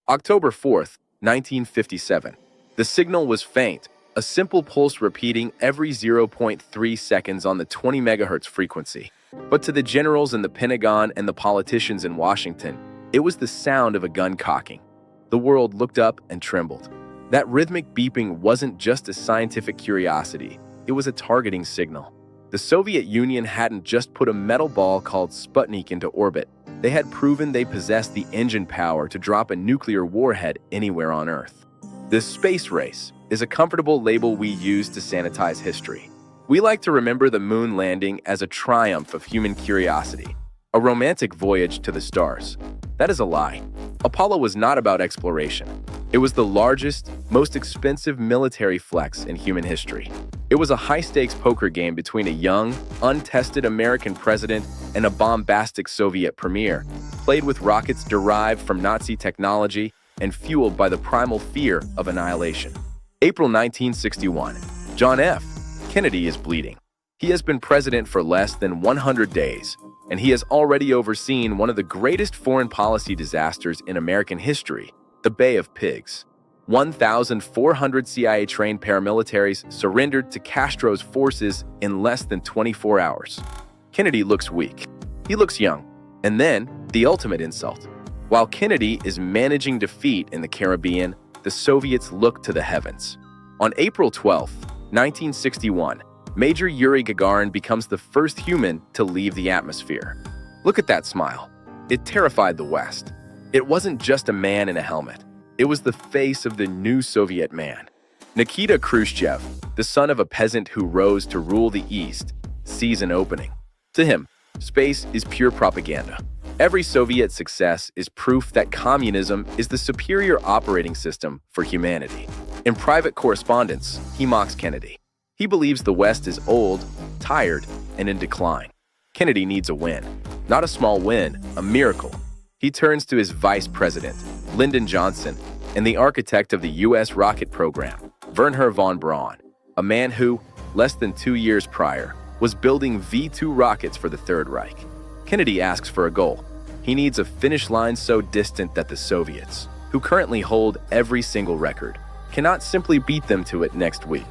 October 4th, 1957. The signal was faint, a simple pulse repeating every 0.3 seconds on the 20 megahertz frequency. But to the generals in the Pentagon and the politicians in Washington, it was the sound of a gun cocking. The world looked up and trembled. That rhythmic beeping wasn't just a scientific curiosity, it was a targeting signal. The Soviet Union hadn't just put a metal ball called Sputnik into orbit. They had proven they possessed the engine power to drop a nuclear warhead anywhere on Earth. The space race is a comfortable label we use to sanitize history. We like to remember the moon landing as a triumph of human curiosity, a romantic voyage to the stars. That is a lie. Apollo was not about exploration. It was the largest, most expensive military flex in human history. It was a high-stakes poker game between a young, untested American president and a bombastic Soviet premier, played with rockets derived from Nazi technology and fueled by the primal fear of annihilation. April 1961. John F. Kennedy is bleeding. He has been president for less than 100 days, and he has already overseen one of the greatest foreign policy disasters in American history, the Bay of Pigs. 1,400 CIA-trained paramilitaries surrendered to Castro's forces in less than 24 hours. Kennedy looks weak. He looks young. And then, the ultimate insult. While Kennedy is managing defeat in the Caribbean, the Soviets look to the heavens. On April 12, 1961, Major Yuri Gagarin becomes the first human to leave the atmosphere. Look at that smile. It terrified the West. It wasn't just a man in a helmet. It was the face of the new Soviet man. Nikita Khrushchev, the son of a peasant who rose to rule the East, sees an opening. To him, space is pure propaganda. Every Soviet success is proof that communism is the superior operating system for humanity. In private correspondence, he mocks Kennedy. He believes the West is old, tired, and in decline. Kennedy needs a win. Not a small win, a miracle. He turns to his vice president, Lyndon Johnson, and the architect of the U.S. rocket program, Wernher von Braun, a man who, less than 2 years prior, was building V-2 rockets for the Third Reich. Kennedy asks for a goal. He needs a finish line so distant that the Soviets, who currently hold every single record, cannot simply beat them to it next week.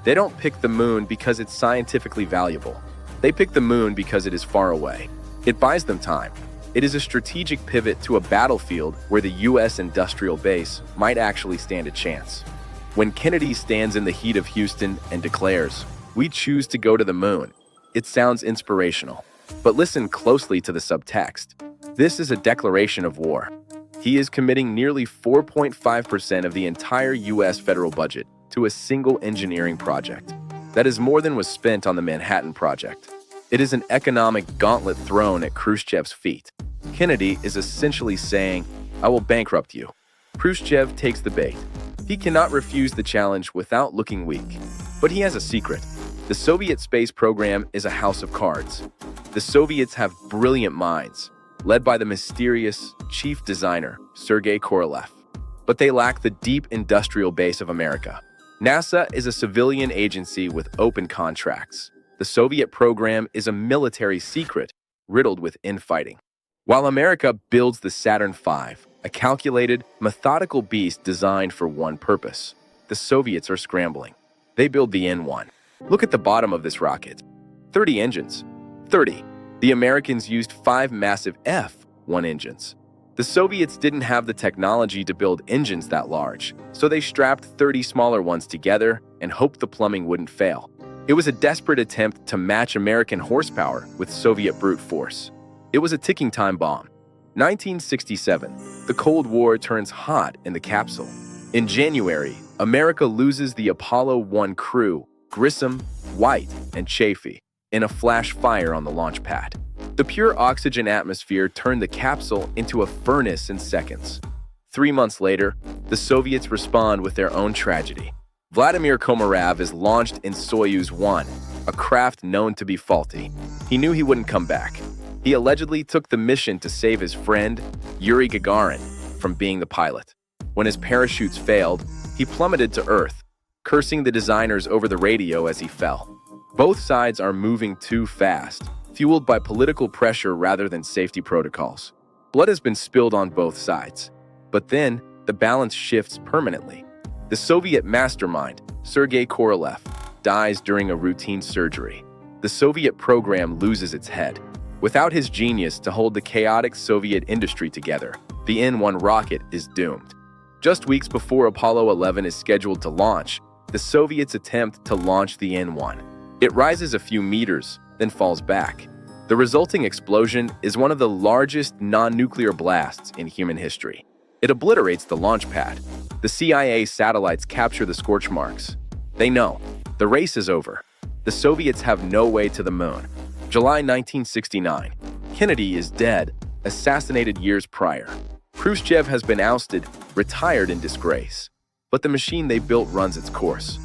They don't pick the moon because it's scientifically valuable. They pick the moon because it is far away. It buys them time. It is a strategic pivot to a battlefield where the U.S. industrial base might actually stand a chance. When Kennedy stands in the heat of Houston and declares, "We choose to go to the moon," it sounds inspirational. But listen closely to the subtext. This is a declaration of war. He is committing nearly 4.5% of the entire U.S. federal budget to a single engineering project. That is more than was spent on the Manhattan Project. It is an economic gauntlet thrown at Khrushchev's feet. Kennedy is essentially saying, "I will bankrupt you." Khrushchev takes the bait. He cannot refuse the challenge without looking weak. But he has a secret. The Soviet space program is a house of cards. The Soviets have brilliant minds, led by the mysterious chief designer, Sergei Korolev. But they lack the deep industrial base of America. NASA is a civilian agency with open contracts. The Soviet program is a military secret, riddled with infighting. While America builds the Saturn V, a calculated, methodical beast designed for one purpose, the Soviets are scrambling. They build the N-1. Look at the bottom of this rocket. 30 engines. 30. The Americans used 5 massive F-1 engines. The Soviets didn't have the technology to build engines that large, so they strapped 30 smaller ones together and hoped the plumbing wouldn't fail. It was a desperate attempt to match American horsepower with Soviet brute force. It was a ticking time bomb. 1967, the Cold War turns hot in the capsule. In January, America loses the Apollo 1 crew, Grissom, White, and Chaffee, in a flash fire on the launch pad. The pure oxygen atmosphere turned the capsule into a furnace in seconds. 3 months later, the Soviets respond with their own tragedy. Vladimir Komarov is launched in Soyuz 1, a craft known to be faulty. He knew he wouldn't come back. He allegedly took the mission to save his friend, Yuri Gagarin, from being the pilot. When his parachutes failed, he plummeted to Earth, cursing the designers over the radio as he fell. Both sides are moving too fast, fueled by political pressure rather than safety protocols. Blood has been spilled on both sides. But then, the balance shifts permanently. The Soviet mastermind, Sergei Korolev, dies during a routine surgery. The Soviet program loses its head. Without his genius to hold the chaotic Soviet industry together, the N-1 rocket is doomed. Just weeks before Apollo 11 is scheduled to launch, the Soviets attempt to launch the N-1. It rises a few meters, then falls back. The resulting explosion is one of the largest non-nuclear blasts in human history. It obliterates the launch pad. The CIA satellites capture the scorch marks. They know. The race is over. The Soviets have no way to the moon. July 1969. Kennedy is dead, assassinated years prior. Khrushchev has been ousted, retired in disgrace. But the machine they built runs its course.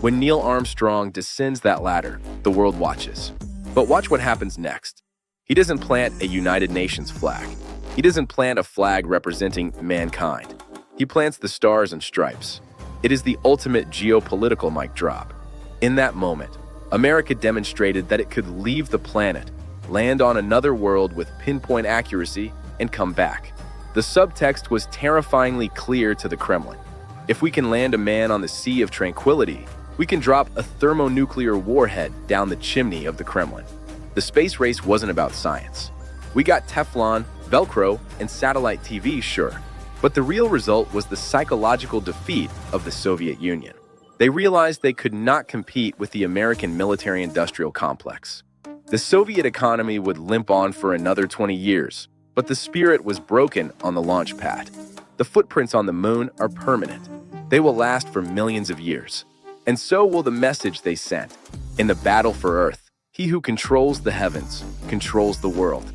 When Neil Armstrong descends that ladder, the world watches. But watch what happens next. He doesn't plant a United Nations flag. He doesn't plant a flag representing mankind. He plants the stars and stripes. It is the ultimate geopolitical mic drop. In that moment, America demonstrated that it could leave the planet, land on another world with pinpoint accuracy, and come back. The subtext was terrifyingly clear to the Kremlin. If we can land a man on the Sea of Tranquility, we can drop a thermonuclear warhead down the chimney of the Kremlin. The space race wasn't about science. We got Teflon, Velcro, and satellite TV, sure. But the real result was the psychological defeat of the Soviet Union. They realized they could not compete with the American military-industrial complex. The Soviet economy would limp on for another 20 years, but the spirit was broken on the launch pad. The footprints on the moon are permanent. They will last for millions of years. And so will the message they sent. In the battle for Earth, he who controls the heavens controls the world.